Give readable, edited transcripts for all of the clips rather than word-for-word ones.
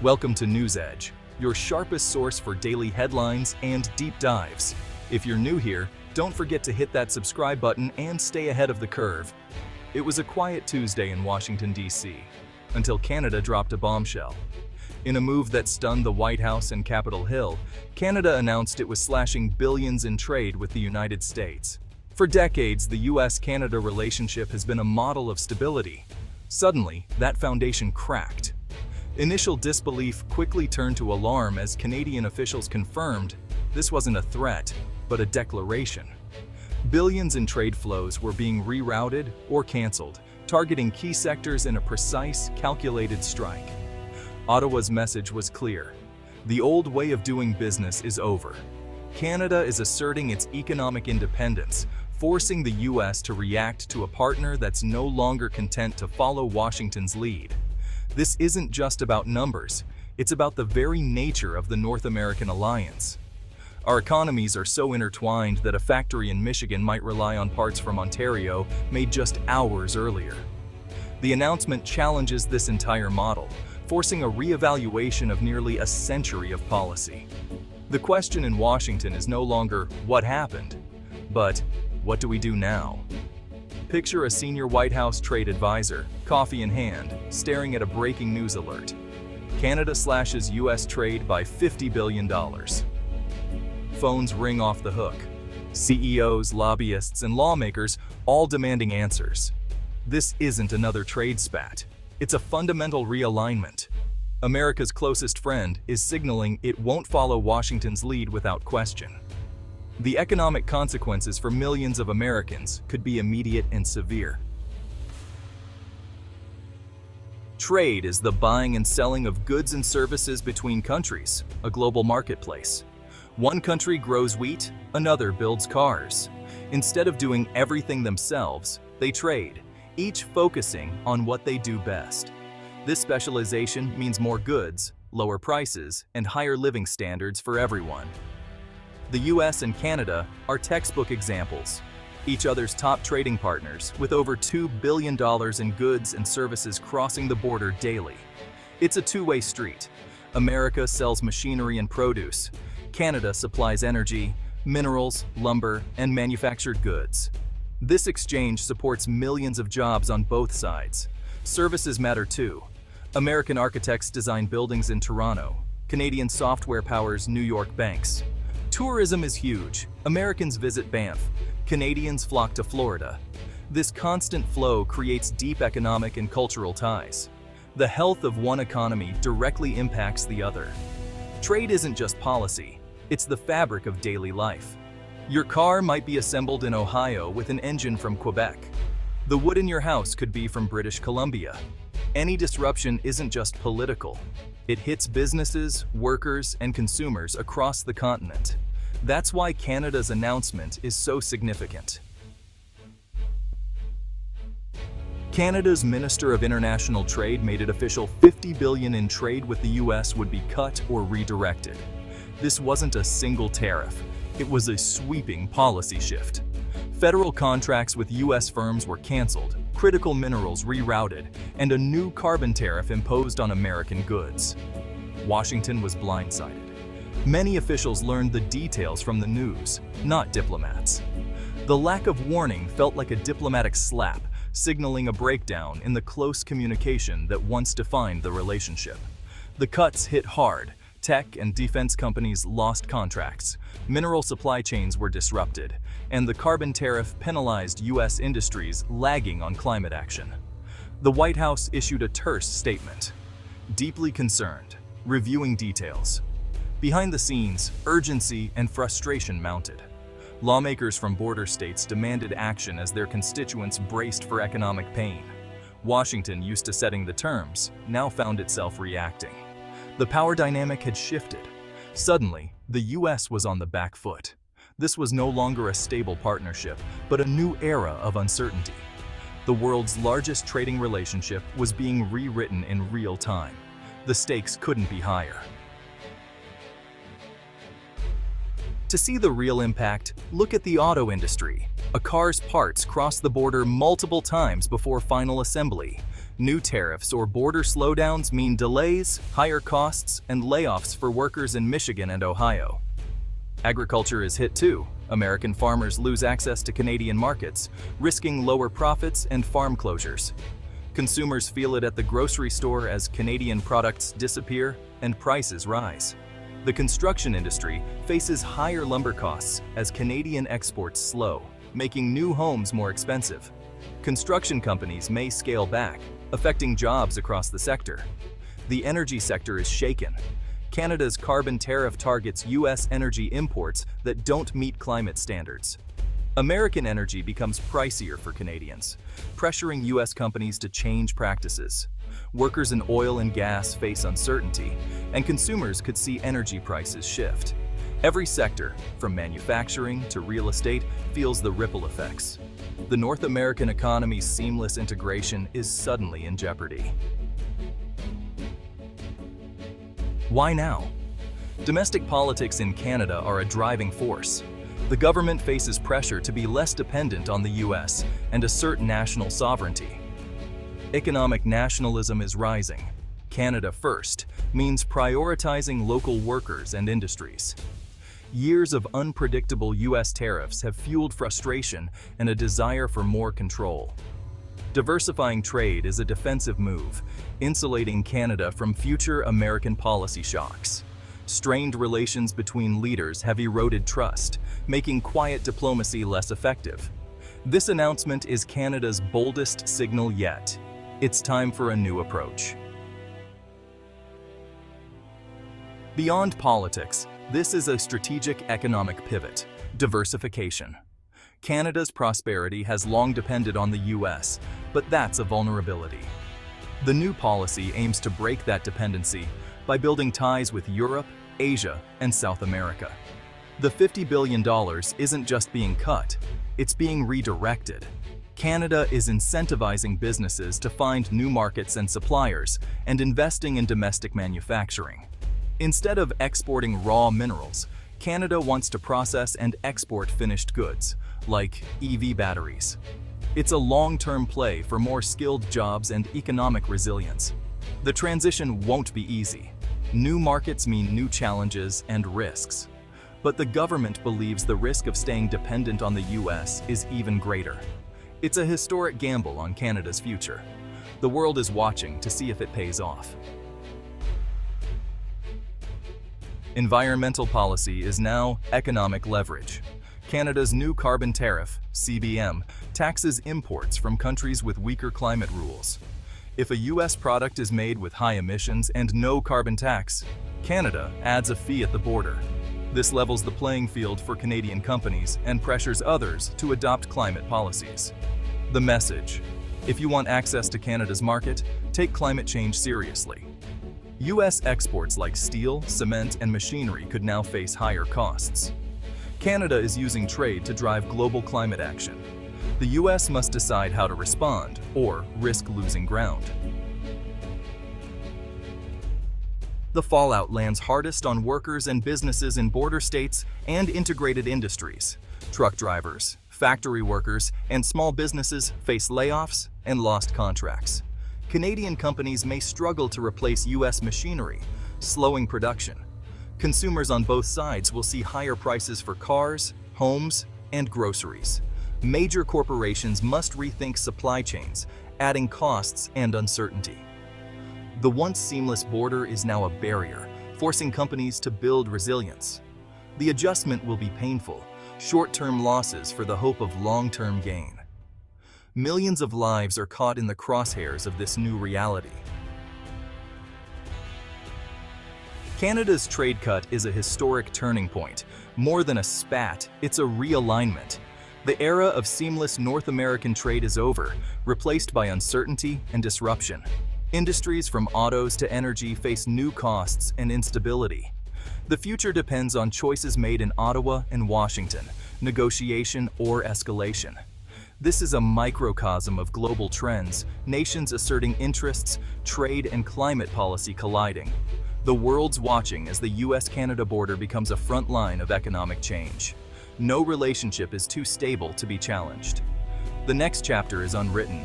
Welcome to News Edge, your sharpest source for daily headlines and deep dives. If you're new here, don't forget to hit that subscribe button and stay ahead of the curve. It was a quiet Tuesday in Washington, D.C., until Canada dropped a bombshell. In a move that stunned the White House and Capitol Hill, Canada announced it was slashing billions in trade with the United States. For decades, the U.S.-Canada relationship has been a model of stability. Suddenly, that foundation cracked. Initial disbelief quickly turned to alarm as Canadian officials confirmed this wasn't a threat, but a declaration. Billions in trade flows were being rerouted or canceled, targeting key sectors in a precise, calculated strike. Ottawa's message was clear. The old way of doing business is over. Canada is asserting its economic independence, forcing the U.S. to react to a partner that's no longer content to follow Washington's lead. This isn't just about numbers, it's about the very nature of the North American alliance. Our economies are so intertwined that a factory in Michigan might rely on parts from Ontario made just hours earlier. The announcement challenges this entire model, forcing a re-evaluation of nearly a century of policy. The question in Washington is no longer what happened, but what do we do now? Picture a senior White House trade advisor, coffee in hand, staring at a breaking news alert. Canada slashes U.S. trade by $50 billion. Phones ring off the hook. CEOs, lobbyists, and lawmakers all demanding answers. This isn't another trade spat. It's a fundamental realignment. America's closest friend is signaling it won't follow Washington's lead without question. The economic consequences for millions of Americans could be immediate and severe. Trade is the buying and selling of goods and services between countries, a global marketplace. One country grows wheat, another builds cars. Instead of doing everything themselves, they trade, each focusing on what they do best. This specialization means more goods, lower prices, and higher living standards for everyone. The US and Canada are textbook examples, each other's top trading partners with over $2 billion in goods and services crossing the border daily. It's a two-way street. America sells machinery and produce. Canada supplies energy, minerals, lumber, and manufactured goods. This exchange supports millions of jobs on both sides. Services matter too. American architects design buildings in Toronto. Canadian software powers New York banks. Tourism is huge. Americans visit Banff. Canadians flock to Florida. This constant flow creates deep economic and cultural ties. The health of one economy directly impacts the other. Trade isn't just policy, it's the fabric of daily life. Your car might be assembled in Ohio with an engine from Quebec. The wood in your house could be from British Columbia. Any disruption isn't just political. It hits businesses, workers, and consumers across the continent. That's why Canada's announcement is so significant. Canada's Minister of International Trade made it official $50 billion in trade with the US would be cut or redirected. This wasn't a single tariff, it was a sweeping policy shift. Federal contracts with US firms were canceled, critical minerals rerouted, and a new carbon tariff imposed on American goods. Washington was blindsided. Many officials learned the details from the news, not diplomats. The lack of warning felt like a diplomatic slap, signaling a breakdown in the close communication that once defined the relationship. The cuts hit hard. Tech and defense companies lost contracts, mineral supply chains were disrupted, and the carbon tariff penalized U.S. industries lagging on climate action. The White House issued a terse statement. Deeply concerned, reviewing details. Behind the scenes, urgency and frustration mounted. Lawmakers from border states demanded action as their constituents braced for economic pain. Washington, used to setting the terms, now found itself reacting. The power dynamic had shifted. Suddenly, the U.S. was on the back foot. This was no longer a stable partnership, but a new era of uncertainty. The world's largest trading relationship was being rewritten in real time. The stakes couldn't be higher. To see the real impact, look at the auto industry. A car's parts cross the border multiple times before final assembly. New tariffs or border slowdowns mean delays, higher costs, and layoffs for workers in Michigan and Ohio. Agriculture is hit too. American farmers lose access to Canadian markets, risking lower profits and farm closures. Consumers feel it at the grocery store as Canadian products disappear and prices rise. The construction industry faces higher lumber costs as Canadian exports slow, making new homes more expensive. Construction companies may scale back, affecting jobs across the sector. The energy sector is shaken. Canada's carbon tariff targets U.S. energy imports that don't meet climate standards. American energy becomes pricier for Canadians, pressuring U.S. companies to change practices. Workers in oil and gas face uncertainty, and consumers could see energy prices shift. Every sector, from manufacturing to real estate, feels the ripple effects. The North American economy's seamless integration is suddenly in jeopardy. Why now? Domestic politics in Canada are a driving force. The government faces pressure to be less dependent on the U.S. and assert national sovereignty. Economic nationalism is rising. Canada first means prioritizing local workers and industries. Years of unpredictable U.S. tariffs have fueled frustration and a desire for more control. Diversifying trade is a defensive move, insulating Canada from future American policy shocks. Strained relations between leaders have eroded trust, making quiet diplomacy less effective. This announcement is Canada's boldest signal yet. It's time for a new approach. Beyond politics, this is a strategic economic pivot: diversification. Canada's prosperity has long depended on the U.S., but that's a vulnerability. The new policy aims to break that dependency by building ties with Europe, Asia, and South America. The $50 billion isn't just being cut, it's being redirected. Canada is incentivizing businesses to find new markets and suppliers and investing in domestic manufacturing. Instead of exporting raw minerals, Canada wants to process and export finished goods, like EV batteries. It's a long-term play for more skilled jobs and economic resilience. The transition won't be easy. New markets mean new challenges and risks. But the government believes the risk of staying dependent on the U.S. is even greater. It's a historic gamble on Canada's future. The world is watching to see if it pays off. Environmental policy is now economic leverage. Canada's new carbon tariff, CBM, taxes imports from countries with weaker climate rules. If a U.S. product is made with high emissions and no carbon tax, Canada adds a fee at the border. This levels the playing field for Canadian companies and pressures others to adopt climate policies. The message: if you want access to Canada's market, take climate change seriously. U.S. exports like steel, cement, and machinery could now face higher costs. Canada is using trade to drive global climate action. The U.S. must decide how to respond or risk losing ground. The fallout lands hardest on workers and businesses in border states and integrated industries. Truck drivers, factory workers, and small businesses face layoffs and lost contracts. Canadian companies may struggle to replace U.S. machinery, slowing production. Consumers on both sides will see higher prices for cars, homes, and groceries. Major corporations must rethink supply chains, adding costs and uncertainty. The once seamless border is now a barrier, forcing companies to build resilience. The adjustment will be painful, short-term losses for the hope of long-term gain. Millions of lives are caught in the crosshairs of this new reality. Canada's trade cut is a historic turning point. More than a spat, it's a realignment. The era of seamless North American trade is over, replaced by uncertainty and disruption. Industries from autos to energy face new costs and instability. The future depends on choices made in Ottawa and Washington, negotiation or escalation. This is a microcosm of global trends, nations asserting interests, trade and climate policy colliding. The world's watching as the US-Canada border becomes a front line of economic change. No relationship is too stable to be challenged. The next chapter is unwritten,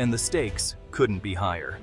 and the stakes couldn't be higher.